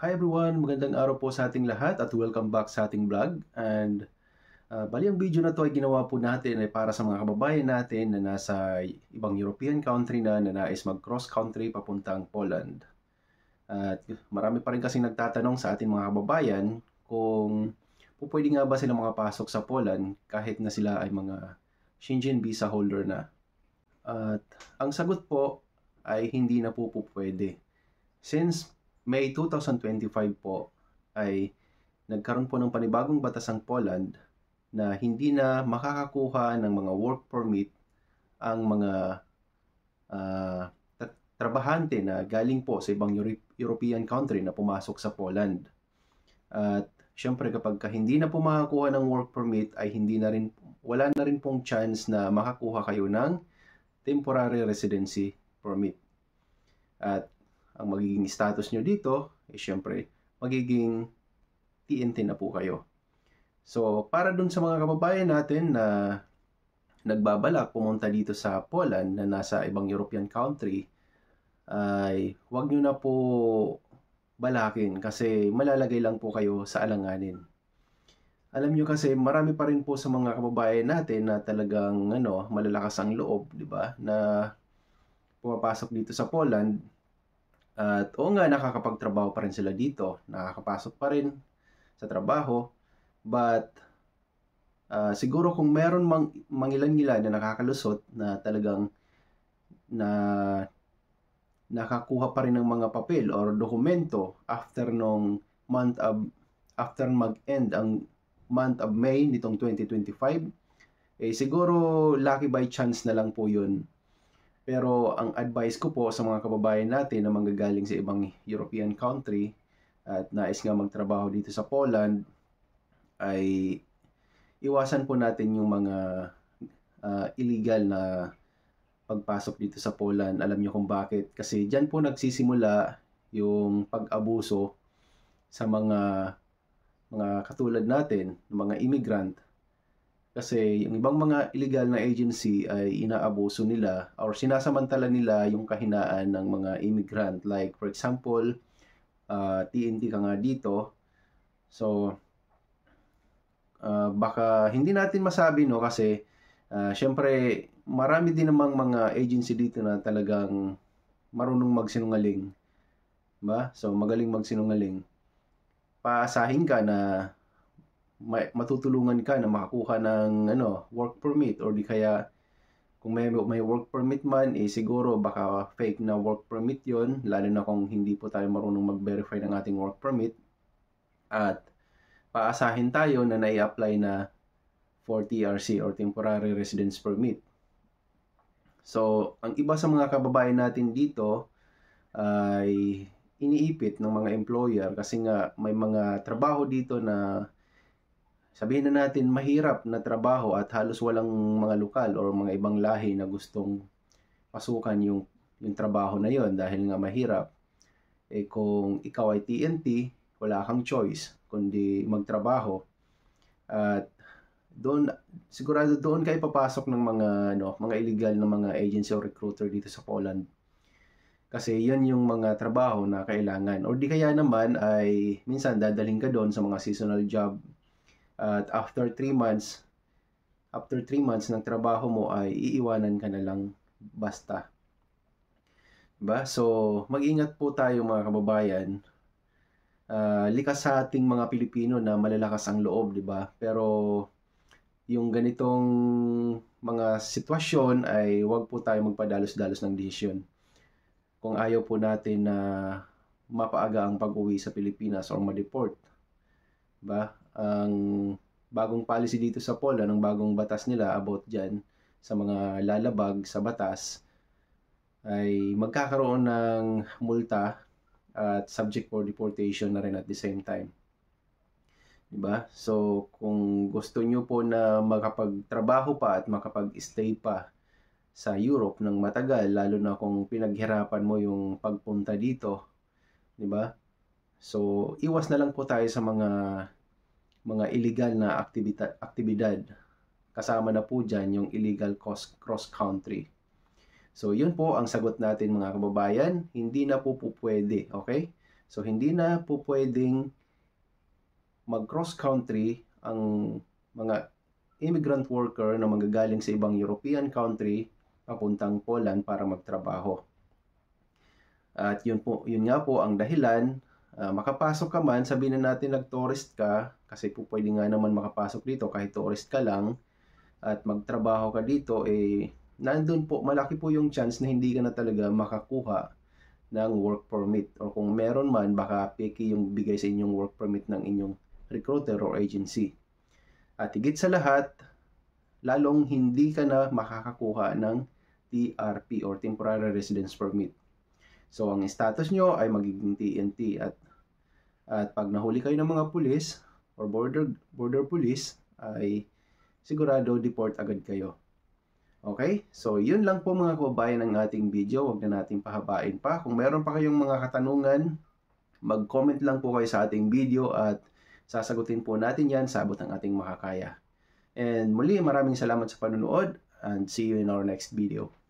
Hi everyone! Magandang araw po sa ating lahat at welcome back sa ating vlog. And bali ang video na to ay ginawa po natin ay para sa mga kababayan natin na nasa ibang European country na nais mag-cross country papuntang Poland. At marami pa rin kasing nagtatanong sa ating mga kababayan kung pwede nga ba sila makapasok sa Poland kahit na sila ay mga Schengen visa holder na. At ang sagot po ay hindi na po pwede. Since May 2025 po ay nagkaroon po ng panibagong batas ang Poland na hindi na makakakuha ng mga work permit ang mga trabahante na galing po sa ibang European country na pumasok sa Poland. At syempre kapag hindi na po makakuha ng work permit ay wala na rin pong chance na makakuha kayo ng temporary residency permit. At ang magiging status nyo dito, syempre, magiging TNT na po kayo. So, para dun sa mga kababayan natin na nagbabalak pumunta dito sa Poland na nasa ibang European country, ay huwag nyo na po balakin kasi malalagay lang po kayo sa alanganin. Alam nyo kasi marami pa rin po sa mga kababayan natin na talagang malalakas ang loob, di ba? Na pumapasok dito sa Poland. At oo nga, nakakapagtrabaho pa rin sila dito. Nakakapasok pa rin sa trabaho. But siguro kung meron mangilan-ngilan na nakakalusot na talagang nakakuha pa rin ng mga papel or dokumento after mag-end ang month of May nitong 2025, siguro lucky by chance na lang po yun. Pero ang advice ko po sa mga kababayan natin na manggagaling sa ibang European country at nais nga magtrabaho dito sa Poland ay iwasan po natin yung mga illegal na pagpasok dito sa Poland. Alam niyo kung bakit? Kasi dyan po nagsisimula yung pag-abuso sa mga katulad natin, mga immigrant. Kasi yung ibang mga illegal na agency ay inaabuso nila or sinasamantala nila yung kahinaan ng mga immigrant. Like for example, TNT ka nga dito. So, baka hindi natin masabi kasi syempre marami din namang mga agency dito na talagang marunong magsinungaling. Ba? So, magaling magsinungaling. Paasahin ka na matutulungan ka na makakuha ng work permit or di kaya kung may work permit man siguro baka fake na work permit yon, lalo na kung hindi po tayo marunong mag-verify ng ating work permit at paasahin tayo na nai-apply na for TRC or temporary residence permit. So ang iba sa mga kababayan natin dito ay iniipit ng mga employer kasi nga may mga trabaho dito na sabihin na natin mahirap na trabaho at halos walang mga lokal or mga ibang lahi na gustong pasukan yung trabaho na yon dahil nga mahirap. Kung ikaw ay TNT, wala kang choice kundi magtrabaho. At sigurado doon kayo papasok ng mga illegal na mga agency or recruiter dito sa Poland. Kasi yan yung mga trabaho na kailangan. Or di kaya naman ay minsan dadalhin ka doon sa mga seasonal job. At after 3 months ng trabaho mo ay iiwanan ka na lang basta. Diba? So, mag-ingat po tayo mga kababayan. Likas sa ating mga Pilipino na malalakas ang loob, diba? Pero yung ganitong mga sitwasyon ay huwag po tayo magpadalos-dalos ng desisyon. Kung ayaw po natin na mapaaga ang pag-uwi sa Pilipinas or ma-deport. Diba? Ang bagong policy dito sa Poland, ang bagong batas nila about dyan sa mga lalabag sa batas ay magkakaroon ng multa at subject for deportation na rin at the same time. Diba? So kung gusto nyo po na makapagtrabaho pa at makapag-stay pa sa Europe ng matagal, lalo na kung pinaghirapan mo yung pagpunta dito, diba? So iwas na lang po tayo sa mga illegal na aktibidad. Kasama na po dyan yung illegal cross-country. So, yun po ang sagot natin mga kababayan. Hindi na po pwede, okay? So hindi na po pwedeng mag-cross country ang mga immigrant worker na manggagaling sa ibang European country papuntang Poland para magtrabaho. At yun nga po ang dahilan. Makapasok ka man, sabihin na natin nag-tourist ka, kasi po pwede nga naman makapasok dito kahit tourist ka lang, at magtrabaho ka dito, nandun po, malaki po yung chance na hindi ka na talaga makakuha ng work permit. O kung meron man, baka picky yung bigay sa inyong work permit ng inyong recruiter or agency. At higit sa lahat, lalong hindi ka na makakakuha ng TRP or Temporary Residence Permit. So, ang status nyo ay magiging TNT at pag nahuli kayo ng mga pulis or border police, ay sigurado deport agad kayo. Okay? So, yun lang po mga kababayan ng ating video. Huwag na natin pahabain pa. Kung meron pa kayong mga katanungan, mag-comment lang po kayo sa ating video at sasagutin po natin yan sa abot ng ating makakaya. And muli, maraming salamat sa panonood and see you in our next video.